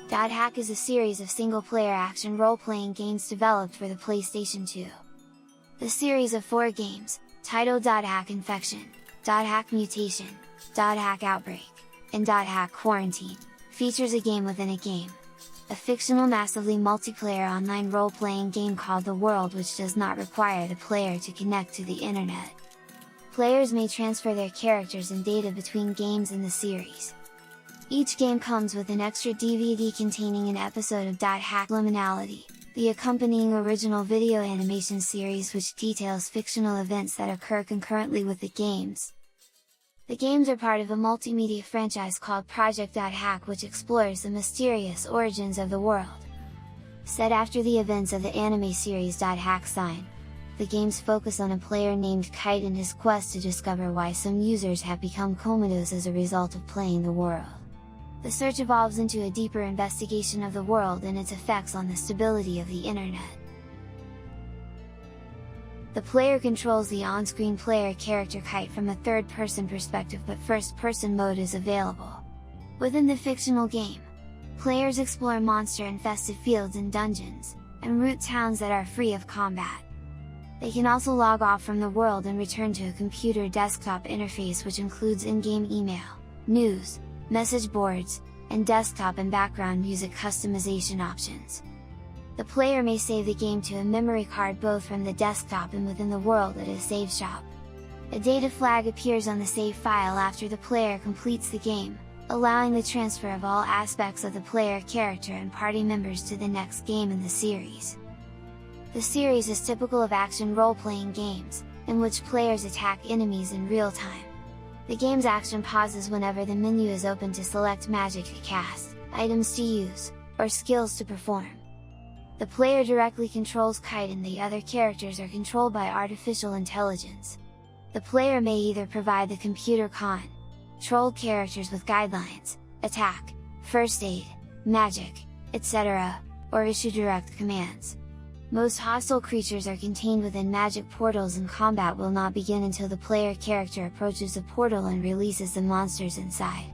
.hack is a series of single-player action role-playing games developed for the PlayStation 2. The series of 4 games, titled .hack Infection, .hack Mutation, .hack Outbreak, and .hack Quarantine, features a game within a game. A fictional massively multiplayer online role-playing game called The World, which does not require the player to connect to the internet. Players may transfer their characters and data between games in the series. Each game comes with an extra DVD containing an episode of .hack Liminality, the accompanying original video animation series which details fictional events that occur concurrently with the games. The games are part of a multimedia franchise called Project .hack, which explores the mysterious origins of the world. Set after the events of the anime series .hack Sign, the games focus on a player named Kite and his quest to discover why some users have become comatose as a result of playing the world. The search evolves into a deeper investigation of the world and its effects on the stability of the internet. The player controls the on-screen player character Kite from a third-person perspective, but first-person mode is available. Within the fictional game, players explore monster-infested fields and dungeons, and root towns that are free of combat. They can also log off from the world and return to a computer desktop interface which includes in-game email, news, message boards, and desktop and background music customization options. The player may save the game to a memory card both from the desktop and within the world at a save shop. A data flag appears on the save file after the player completes the game, allowing the transfer of all aspects of the player character and party members to the next game in the series. The series is typical of action role-playing games, in which players attack enemies in real time. The game's action pauses whenever the menu is open to select magic to cast, items to use, or skills to perform. The player directly controls Kite and the other characters are controlled by artificial intelligence. The player may either provide the computer controlled characters with guidelines, attack, first aid, magic, etc., or issue direct commands. Most hostile creatures are contained within magic portals and combat will not begin until the player character approaches the portal and releases the monsters inside.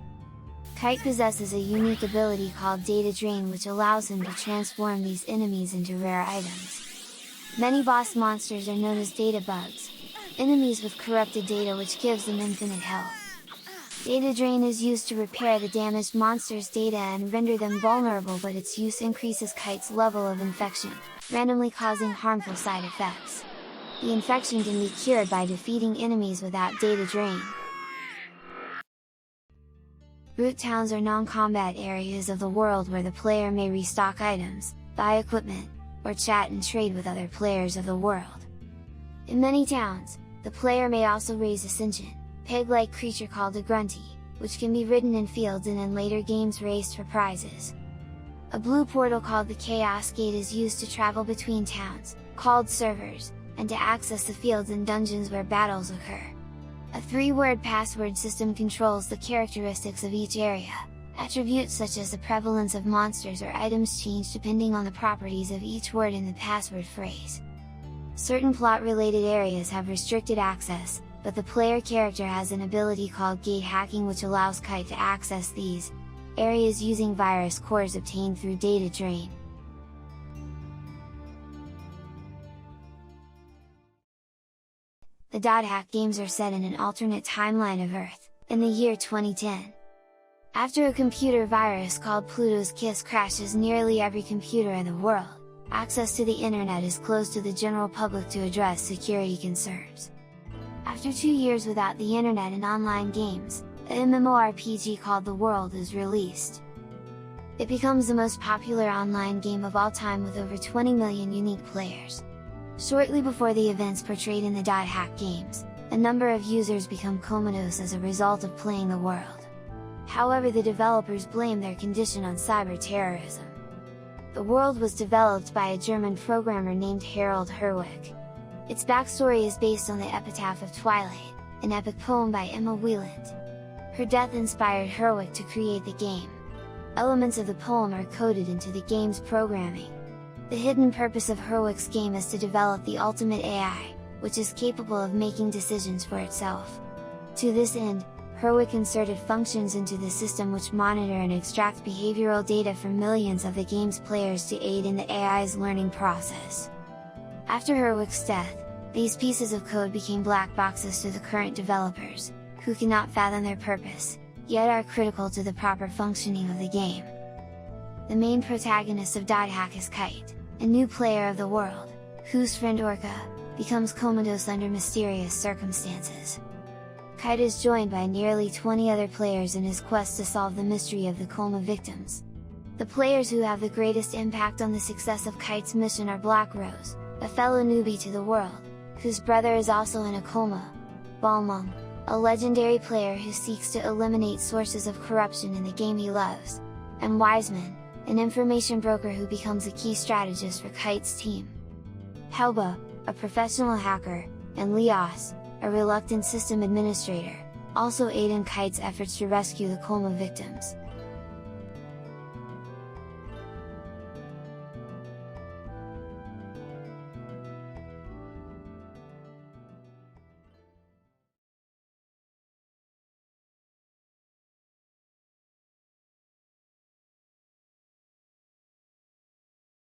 Kite possesses a unique ability called Data Drain, which allows him to transform these enemies into rare items. Many boss monsters are known as data bugs, enemies with corrupted data which gives them infinite health. Data Drain is used to repair the damaged monster's data and render them vulnerable, but its use increases Kite's level of infection, randomly causing harmful side effects. The infection can be cured by defeating enemies without Data Drain. Root towns are non-combat areas of the world where the player may restock items, buy equipment, or chat and trade with other players of the world. In many towns, the player may also raise a sentient, pig-like creature called a grunty, which can be ridden in fields and in later games raced for prizes. A blue portal called the Chaos Gate is used to travel between towns, called servers, and to access the fields and dungeons where battles occur. A 3-word password system controls the characteristics of each area. Attributes such as the prevalence of monsters or items change depending on the properties of each word in the password phrase. Certain plot-related areas have restricted access, but the player character has an ability called gate hacking which allows Kite to access these areas using virus cores obtained through Data Drain. The .hack games are set in an alternate timeline of Earth, in the year 2010. After a computer virus called Pluto's Kiss crashes nearly every computer in the world, access to the internet is closed to the general public to address security concerns. After 2 years without the internet and online games, a MMORPG called The World is released. It becomes the most popular online game of all time with over 20 million unique players. Shortly before the events portrayed in the .hack games, a number of users become comatose as a result of playing The World. However, the developers blame their condition on cyber terrorism. The World was developed by a German programmer named Harald Herwig. Its backstory is based on the epitaph of Twilight, an epic poem by Emma Wieland. Her death inspired Herwig to create the game. Elements of the poem are coded into the game's programming. The hidden purpose of Herwig's game is to develop the ultimate AI, which is capable of making decisions for itself. To this end, Herwick inserted functions into the system which monitor and extract behavioral data from millions of the game's players to aid in the AI's learning process. After Herwick's death, these pieces of code became black boxes to the current developers, who cannot fathom their purpose, yet are critical to the proper functioning of the game. The main protagonist of Dot Hack is Kite, a new player of the world, whose friend Orca becomes comatose under mysterious circumstances. Kite is joined by nearly 20 other players in his quest to solve the mystery of the coma victims. The players who have the greatest impact on the success of Kite's mission are Black Rose, a fellow newbie to the world, whose brother is also in a coma, Balmung, a legendary player who seeks to eliminate sources of corruption in the game he loves, and Wiseman, an information broker who becomes a key strategist for Kite's team. Helba, a professional hacker, and Lias, a reluctant system administrator, also aid in Kite's efforts to rescue the coma victims.